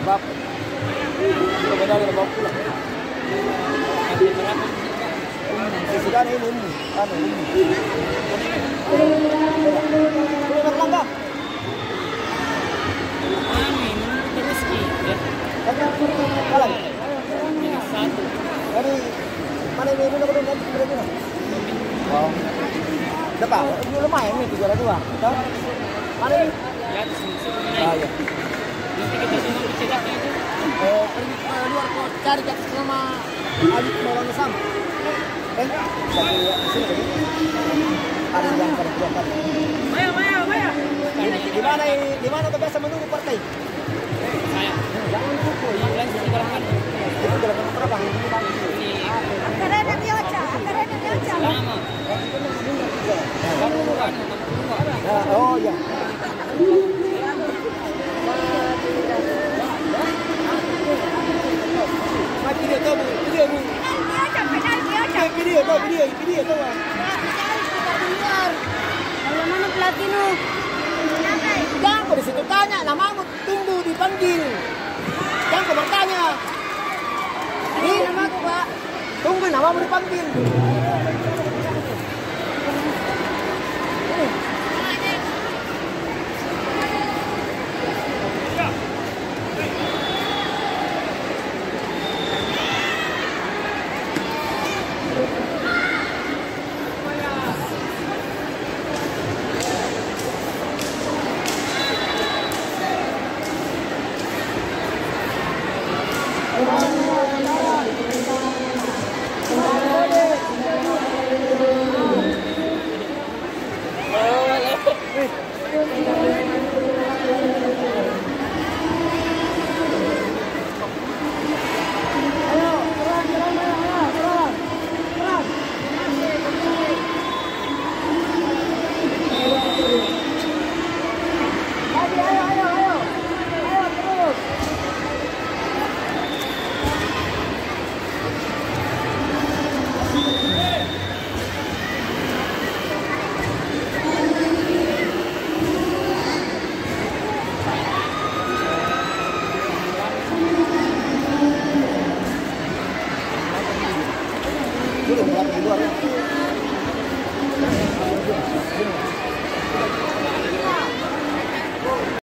Bapak. Kalau beda ada bawa pulang. Sudah ada ini. Anu ini. Sudah berlangga. Amin, terus ya. Kalah. Satu. Dari mana ini dulu berarti? Oh. Depan, lumayan nih 302. Tahu? Mana ini? Ya, di sini. Ah, ya. Nanti kita cuma bercedaknya itu. Pergi luar kok cari sama adik orang Sam. Satu di sini tadi. Ada yang pada dua kali. Maya. Di mana tuh biasa menunggu partai? Saya. Jangan lupa. Bulan segerakan. Itu gerakan berapa? Akarena Miocha. Lama. Oh ya. Video tu, video tu. Video tu. Kalau mana Platino? Jangan kau di situ tanya, namamu tunggu dipanggil. Jangan kau bertanya. Ini namaku, Pak. Tunggu namamu dipanggil. Dulu di luar.